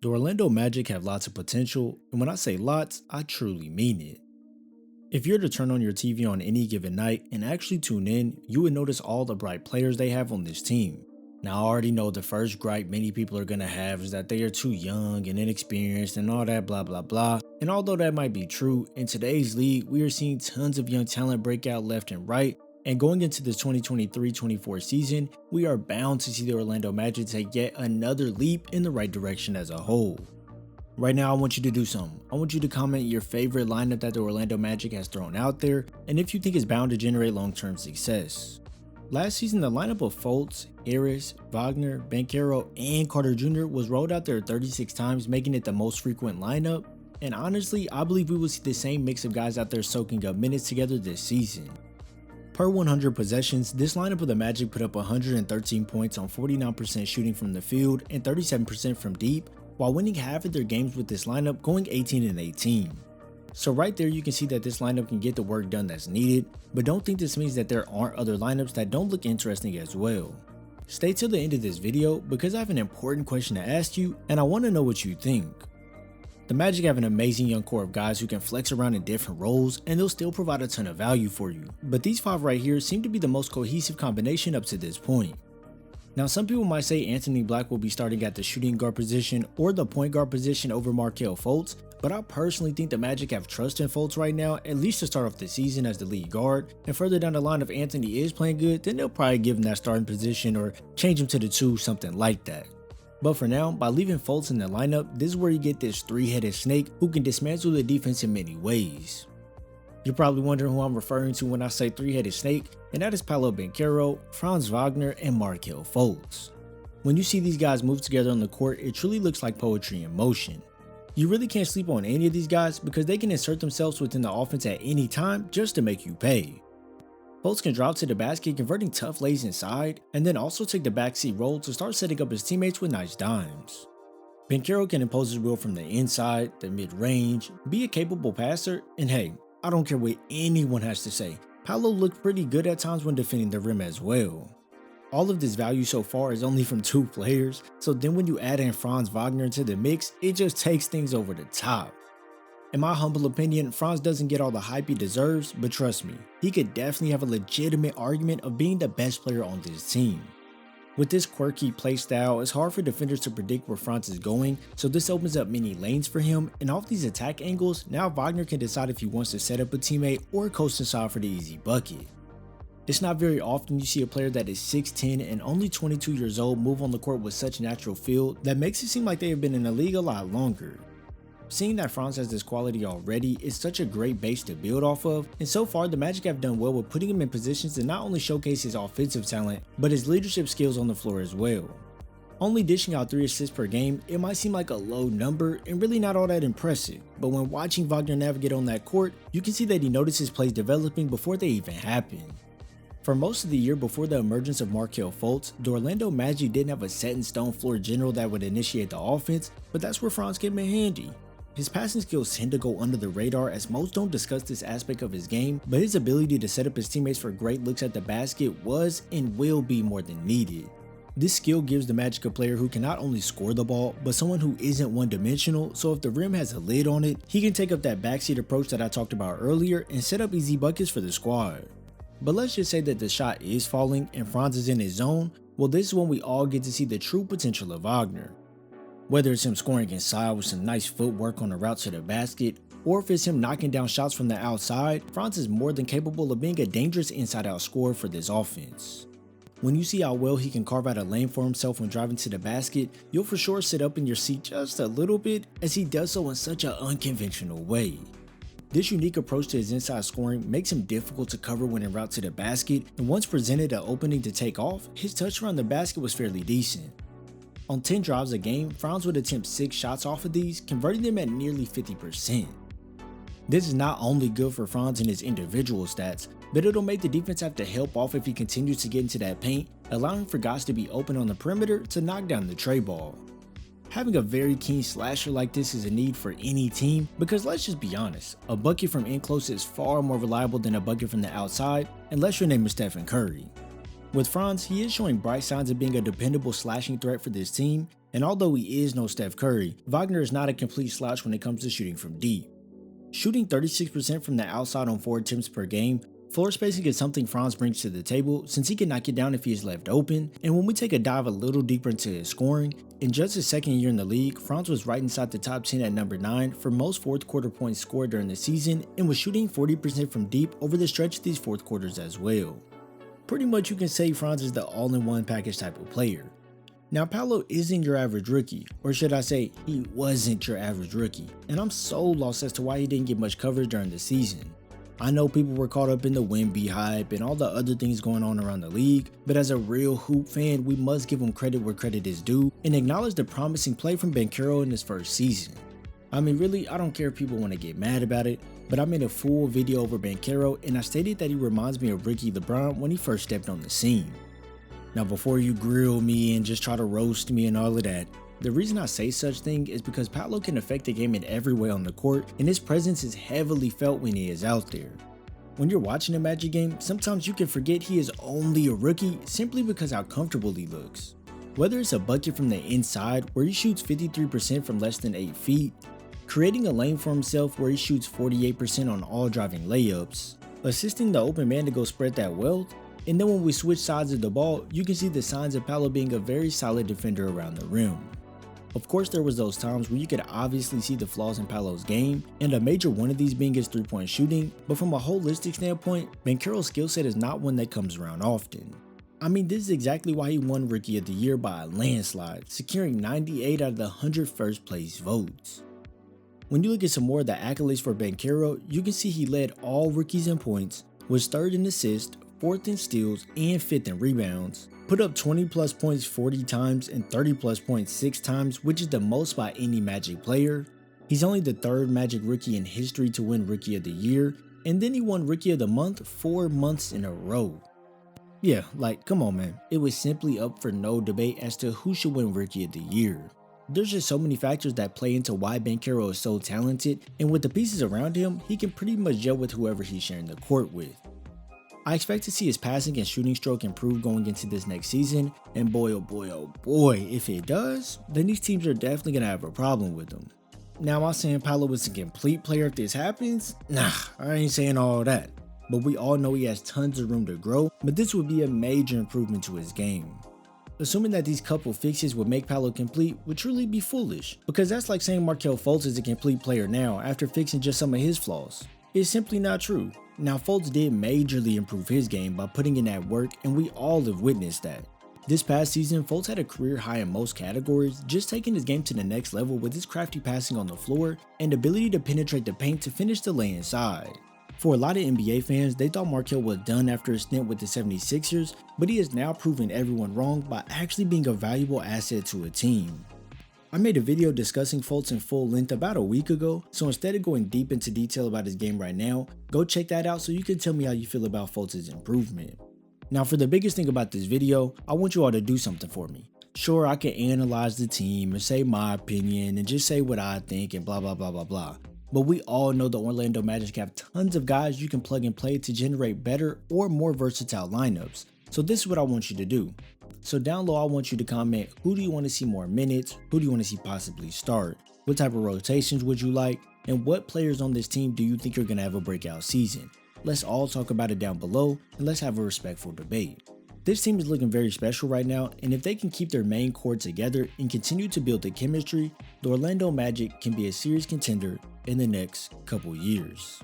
The Orlando Magic have lots of potential, and when I say lots, I truly mean it. If you're to turn on your TV on any given night and actually tune in, you would notice all the bright players they have on this team. Now, I already know the first gripe many people are going to have is that they are too young and inexperienced and all that blah blah blah. And although that might be true, in today's league, we are seeing tons of young talent break out left and right. And going into the 2023-24 season, we are bound to see the Orlando Magic take yet another leap in the right direction as a whole. Right now, I want you to do something. I want you to comment your favorite lineup that the Orlando Magic has thrown out there, and if you think it's bound to generate long-term success. Last season, the lineup of Fultz, Harris, Wagner, Banchero, and Carter Jr. was rolled out there 36 times, making it the most frequent lineup. And honestly, I believe we will see the same mix of guys out there soaking up minutes together this season. Per 100 possessions, this lineup of the Magic put up 113 points on 49% shooting from the field and 37% from deep, while winning half of their games with this lineup, going 18-18. So right there you can see that this lineup can get the work done that's needed, but don't think this means that there aren't other lineups that don't look interesting as well. Stay till the end of this video because I have an important question to ask you and I want to know what you think. The Magic have an amazing young core of guys who can flex around in different roles and they'll still provide a ton of value for you, but these 5 right here seem to be the most cohesive combination up to this point. Now, some people might say Anthony Black will be starting at the shooting guard position or the point guard position over Markelle Fultz, but I personally think the Magic have trust in Fultz right now, at least to start off the season as the lead guard, and further down the line if Anthony is playing good, then they'll probably give him that starting position or change him to the 2, something like that. But for now, by leaving Fultz in the lineup, this is where you get this 3-headed snake who can dismantle the defense in many ways. You're probably wondering who I'm referring to when I say 3-headed snake, and that is Paolo Banchero, Franz Wagner, and Markelle Fultz. When you see these guys move together on the court, it truly looks like poetry in motion. You really can't sleep on any of these guys because they can insert themselves within the offense at any time just to make you pay. Fultz can drop to the basket, converting tough lays inside, and then also take the backseat role to start setting up his teammates with nice dimes. Banchero can impose his will from the inside, the mid-range, be a capable passer, and hey, I don't care what anyone has to say, Paolo looked pretty good at times when defending the rim as well. All of this value so far is only from 2 players, so then when you add in Franz Wagner into the mix, it just takes things over the top. In my humble opinion, Franz doesn't get all the hype he deserves, but trust me, he could definitely have a legitimate argument of being the best player on this team. With this quirky playstyle, it's hard for defenders to predict where Franz is going, so this opens up many lanes for him, and off these attack angles, now Wagner can decide if he wants to set up a teammate or coast inside for the easy bucket. It's not very often you see a player that is 6'10 and only 22 years old move on the court with such natural feel that makes it seem like they have been in the league a lot longer. Seeing that Franz has this quality already is such a great base to build off of, and so far the Magic have done well with putting him in positions to not only showcase his offensive talent, but his leadership skills on the floor as well. Only dishing out 3 assists per game, it might seem like a low number and really not all that impressive, but when watching Wagner navigate on that court, you can see that he notices plays developing before they even happen. For most of the year before the emergence of Markelle Fultz, the Orlando Magic didn't have a set-in-stone floor general that would initiate the offense, but that's where Franz came in handy. His passing skills tend to go under the radar as most don't discuss this aspect of his game, but his ability to set up his teammates for great looks at the basket was and will be more than needed. This skill gives the Magic a player who can not only score the ball, but someone who isn't one-dimensional, so if the rim has a lid on it, he can take up that backseat approach that I talked about earlier and set up easy buckets for the squad. But let's just say that the shot is falling and Franz is in his zone, well this is when we all get to see the true potential of Wagner. Whether it's him scoring inside with some nice footwork on the route to the basket, or if it's him knocking down shots from the outside, Franz is more than capable of being a dangerous inside-out scorer for this offense. When you see how well he can carve out a lane for himself when driving to the basket, you'll for sure sit up in your seat just a little bit as he does so in such an unconventional way. This unique approach to his inside scoring makes him difficult to cover when en route to the basket, and once presented an opening to take off, his touch around the basket was fairly decent. On 10 drives a game, Franz would attempt 6 shots off of these, converting them at nearly 50%. This is not only good for Franz in his individual stats, but it'll make the defense have to help off if he continues to get into that paint, allowing for guys to be open on the perimeter to knock down the tray ball. Having a very keen slasher like this is a need for any team because let's just be honest, a bucket from in close is far more reliable than a bucket from the outside unless your name is Stephen Curry. With Franz, he is showing bright signs of being a dependable slashing threat for this team, and although he is no Steph Curry, Wagner is not a complete slouch when it comes to shooting from deep. Shooting 36% from the outside on 4 attempts per game, floor spacing is something Franz brings to the table since he can knock it down if he is left open, and when we take a dive a little deeper into his scoring, in just his second year in the league, Franz was right inside the top 10 at number 9 for most fourth quarter points scored during the season and was shooting 40% from deep over the stretch of these fourth quarters as well. Pretty much you can say Franz is the all-in-one package type of player. Now Paolo isn't your average rookie, or should I say, he wasn't your average rookie, and I'm so lost as to why he didn't get much coverage during the season. I know people were caught up in the Wemby hype and all the other things going on around the league, but as a real hoop fan, we must give him credit where credit is due and acknowledge the promising play from Banchero in his first season. I mean really, I don't care if people want to get mad about it, but I made a full video over Banchero and I stated that he reminds me of Ricky LeBron when he first stepped on the scene. Now before you grill me and just try to roast me and all of that, the reason I say such thing is because Paolo can affect the game in every way on the court and his presence is heavily felt when he is out there. When you're watching a Magic game, sometimes you can forget he is only a rookie simply because how comfortable he looks. Whether it's a bucket from the inside where he shoots 53% from less than 8 feet, creating a lane for himself where he shoots 48% on all driving layups, assisting the open man to go spread that wealth, and then when we switch sides of the ball, you can see the signs of Paolo being a very solid defender around the rim. Of course, there was those times where you could obviously see the flaws in Paolo's game, and a major one of these being his 3-point shooting, but from a holistic standpoint, Banchero's skill set is not one that comes around often. I mean, this is exactly why he won Rookie of the Year by a landslide, securing 98 out of the 100 first place votes. When you look at some more of the accolades for Banchero, you can see he led all rookies in points, was 3rd in assists, 4th in steals, and 5th in rebounds, put up 20 plus points 40 times and 30 plus points 6 times, which is the most by any Magic player. He's only the 3rd Magic rookie in history to win Rookie of the Year, and then he won Rookie of the Month 4 months in a row. Yeah, like come on man, it was simply up for no debate as to who should win Rookie of the Year. There's just so many factors that play into why Banchero is so talented, and with the pieces around him, he can pretty much gel with whoever he's sharing the court with. I expect to see his passing and shooting stroke improve going into this next season, and boy oh boy oh boy, if it does, then these teams are definitely going to have a problem with him. Now am I saying Paolo is a complete player if this happens? Nah, I ain't saying all that, but we all know he has tons of room to grow, but this would be a major improvement to his game. Assuming that these couple fixes would make Paolo complete would truly be foolish, because that's like saying Markelle Fultz is a complete player now after fixing just some of his flaws. It's simply not true. Now Fultz did majorly improve his game by putting in that work, and we all have witnessed that. This past season, Fultz had a career high in most categories, just taking his game to the next level with his crafty passing on the floor and ability to penetrate the paint to finish the lay inside. For a lot of NBA fans, they thought Markelle was done after his stint with the 76ers, but he has now proven everyone wrong by actually being a valuable asset to a team. I made a video discussing Fultz in full length about a week ago, so instead of going deep into detail about his game right now, go check that out so you can tell me how you feel about Fultz's improvement. Now for the biggest thing about this video, I want you all to do something for me. Sure, I can analyze the team and say my opinion and just say what I think and blah blah blah blah blah. But we all know the Orlando Magic have tons of guys you can plug and play to generate better or more versatile lineups. So this is what I want you to do. So down low, I want you to comment, who do you want to see more minutes? Who do you want to see possibly start? What type of rotations would you like? And what players on this team do you think are going to have a breakout season? Let's all talk about it down below and let's have a respectful debate. This team is looking very special right now, and if they can keep their main core together and continue to build the chemistry, the Orlando Magic can be a serious contender in the next couple years.